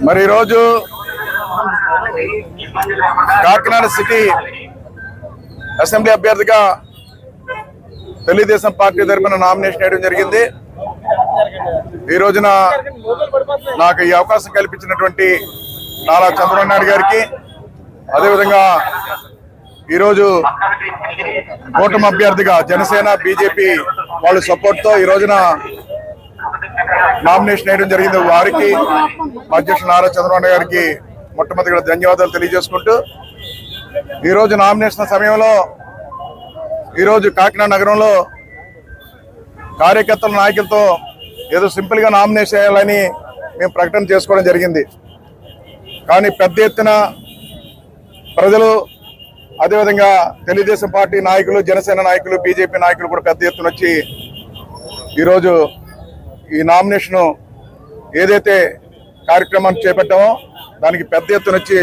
మరి ఈరోజు Kakinada city assembly అభ్యర్థిగా తెలుగుదేశం పార్టీ తరఫున నామినేషన్ వేయడం జరిగింది. ఈ రోజున నాకు ఈ అవకాశం కల్పించినటువంటి నారా చంద్రబాబు నాయుడు గారికి, అదేవిధంగా ఈరోజు కూటమి అభ్యర్థిగా జనసేన బీజేపీ వాళ్ళ సపోర్ట్ తో ఈ రోజున నామినేషన్ వేయడం జరిగింది. వారికి అధ్యక్షుడు నారా చంద్రబాబు నాయుడు గారికి మొట్టమొదటిగా ధన్యవాదాలు తెలియజేసుకుంటూ, ఈరోజు నామినేషన్ సమయంలో ఈరోజు కాకినాడ నగరంలో కార్యకర్తల నాయకులతో ఏదో సింపుల్గా నామినేషన్ చేయాలని మేము ప్రకటన చేసుకోవడం జరిగింది. కానీ పెద్ద ఎత్తున ప్రజలు, అదేవిధంగా తెలుగుదేశం పార్టీ నాయకులు, జనసేన నాయకులు, బీజేపీ నాయకులు కూడా పెద్ద ఎత్తున వచ్చి ఈరోజు ఈ నామినేషను ఏదైతే కార్యక్రమాన్ని చేపట్టామో దానికి పెద్ద ఎత్తున వచ్చి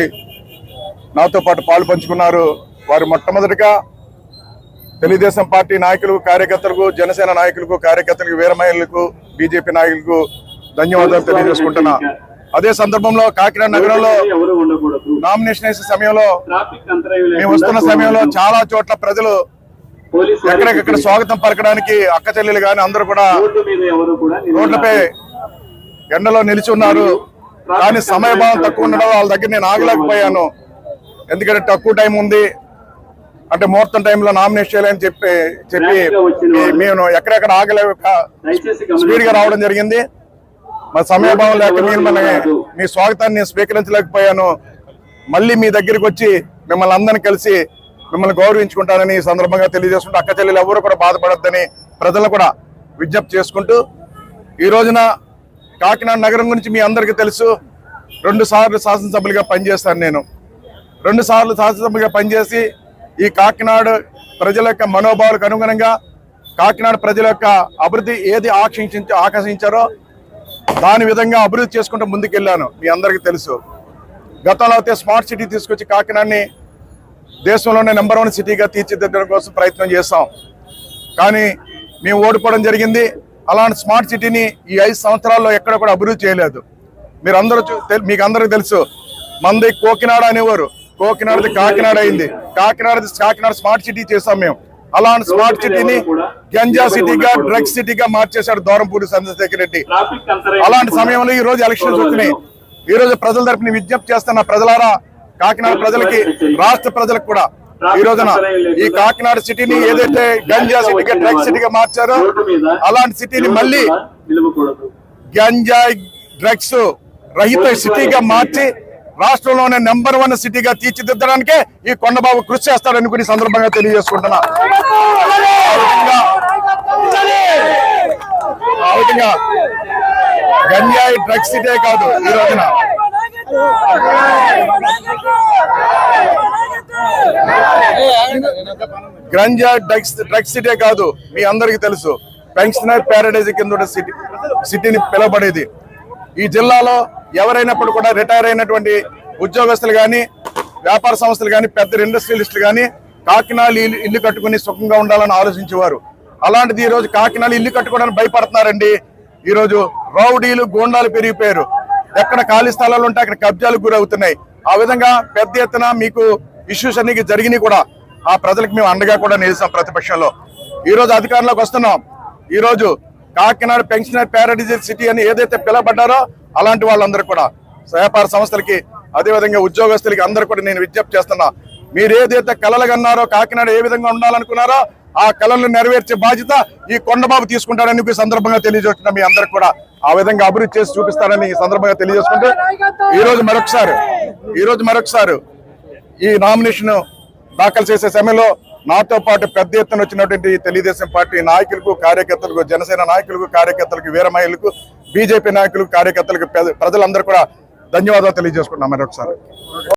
నాతో పాటు పాలు పంచుకున్నారు. వారు మొట్టమొదటిగా తెలుగుదేశం పార్టీ నాయకులు, కార్యకర్తలకు, జనసేన నాయకులకు, కార్యకర్తలకు, వీర మహిళలకు, బీజేపీ నాయకులకు ధన్యవాదాలు తెలియజేసుకుంటున్నా. అదే సందర్భంలో కాకినాడ నగరంలో నామినేషన్ వేసే సమయంలో, మేము వస్తున్న సమయంలో చాలా చోట్ల ప్రజలు ఎక్కడికెక్కడ స్వాగతం పలకడానికి అక్క చెల్లెలు కానీ అందరూ కూడా రోడ్లపై ఎండలో నిలిచి ఉన్నారు. కానీ సమయభావం తక్కువ ఉండడం వాళ్ళ దగ్గర నేను ఆగలేకపోయాను. ఎందుకంటే తక్కువ టైం ఉంది, అంటే ముహూర్తం టైంలో నామినేట్ చేయాలని చెప్పి మేము ఎక్కడెక్కడ ఆగలేక స్పీడ్ గా రావడం జరిగింది. మరి సమయభావం లేక మీ స్వాగతాన్ని స్వీకరించలేకపోయాను. మళ్ళీ మీ దగ్గరికి వచ్చి మిమ్మల్ని అందరినీ కలిసి మిమ్మల్ని గౌరవించుకుంటానని ఈ సందర్భంగా తెలియజేసుకుంటూ, అక్క చెల్లెలు ఎవరు కూడా బాధపడొద్దని ప్రజలను కూడా విజ్ఞప్తి చేసుకుంటూ, ఈ రోజున కాకినాడ నగరం గురించి మీ అందరికీ తెలుసు. 2 సార్లు శాసనసభ్యులుగా పనిచేస్తాను. నేను 2 సార్లు శాసనసభ్యులుగా పనిచేసి ఈ కాకినాడ ప్రజల యొక్క మనోభావాలకు అనుగుణంగా కాకినాడ ప్రజల యొక్క అభివృద్ధి ఏది ఆకర్షించారో దాని విధంగా అభివృద్ధి చేసుకుంటూ ముందుకెళ్ళాను. మీ అందరికీ తెలుసు. గతంలో అయితే స్మార్ట్ సిటీ తీసుకొచ్చి కాకినాడని దేశంలోనే నెంబర్ 1 సిటీగా తీర్చిదిద్దడం కోసం ప్రయత్నం చేస్తాం. కానీ మేము ఓడిపోవడం జరిగింది. అలాంటి స్మార్ట్ సిటీని ఈ 5 సంవత్సరాల్లో ఎక్కడ కూడా అభివృద్ధి చేయలేదు. మీకు అందరికీ తెలుసు. మంది కోకినాడ అనేవారు, కోకినాడది కాకినాడ అయింది. కాకినాడ స్మార్ట్ సిటీ చేసాం మేము. అలాంటి స్మార్ట్ సిటీని గంజా సిటీగా, డ్రగ్స్ సిటీగా మార్చేశాడు దూరంపూడి చంద్రశేఖర్ రెడ్డి. అలాంటి సమయంలో ఈ రోజు ఎలక్షన్స్ వచ్చినాయి. ఈ రోజు ప్రజల తరపున విజ్ఞప్తి చేస్తున్న ప్రజలారా, కాకినాడ ప్రజలకి, రాష్ట్ర ప్రజలకు కూడా ఈ రోజున ఈ కాకినాడ సిటీని ఏదైతే గంజా సిటీగా, డ్రగ్స్ సిటీగా మార్చారో అలాంటి సిటీని మళ్ళీ గంజా, డ్రగ్స్ రహిత సిటీగా మార్చి రాష్ట్రంలోనే నెంబర్ 1 సిటీగా తీర్చిదిద్దడానికే ఈ కొండబాబు కృషి చేస్తాడని కొన్ని సందర్భంగా తెలియజేసుకుంటున్నా. ఆ విధంగా గంజాయి డ్రగ్స్ సిటీ కాదు, ఈ రోజున గంజాయి డ్రగ్స్ సిటీ కాదు. మీ అందరికీ తెలుసు, పెన్షనర్ ప్యారడైజ్ కింద సిటీని పిలువబడేది. ఈ జిల్లాలో ఎవరైనప్పుడు కూడా రిటైర్ అయినటువంటి ఉద్యోగస్తులు కానీ, వ్యాపార సంస్థలు కానీ, పెద్ద ఇండస్ట్రియలిస్టులు కానీ కాకినాడ ఇల్లు కట్టుకుని సుఖంగా ఉండాలని ఆలోచించేవారు. అలాంటిది ఈ రోజు కాకినాడ ఇల్లు కట్టుకోవడానికి భయపడుతున్నారండి. ఈ రోజు రౌడీలు, గూండాలు పెరిగిపోయారు. ఎక్కడ ఖాళీ స్థలాలు ఉంటే అక్కడ కబ్జాలకు గురవుతున్నాయి. ఆ విధంగా పెద్ద ఎత్తున మీకు ఇష్యూస్ అన్ని జరిగినాయి కూడా. ఆ ప్రజలకు మేము అండగా కూడా నిలిచాం ప్రతిపక్షంలో. ఈ రోజు అధికారంలోకి వస్తున్నాం. ఈ రోజు కాకినాడ పెన్షనర్ ప్యారడైజ్ సిటీ అని ఏదైతే పిలవబడ్డారో అలాంటి వాళ్ళందరూ కూడా, వ్యాపార సంస్థలకి, అదేవిధంగా ఉద్యోగస్తులకి అందరూ కూడా నేను విజ్ఞప్తి చేస్తున్నా. మీరు ఏదైతే కలలు కన్నారో, కాకినాడ ఏ విధంగా ఉండాలనుకున్నారో ఆ కళలను నెరవేర్చే బాధ్యత ఈ కొండబాబు తీసుకుంటారని ఈ సందర్భంగా తెలియజేస్తున్నా. మీ అందరికి కూడా ఆ విధంగా అభివృద్ధి చేసి చూపిస్తారని ఈ సందర్భంగా తెలియజేసుకుంటూ, ఈ రోజు మరొకసారి ఈ నామినేషన్ దాఖలు చేసే సమయంలో నాతో పాటు పెద్ద ఎత్తున వచ్చినటువంటి తెలుగుదేశం పార్టీ నాయకులకు, కార్యకర్తలకు, జనసేన నాయకులకు, కార్యకర్తలకు, వీర మహిళలకు, బీజేపీ నాయకులకు, కార్యకర్తలకు, ప్రజలందరూ కూడా ధన్యవాదాలు తెలియజేసుకుంటున్నాం మరొకసారి.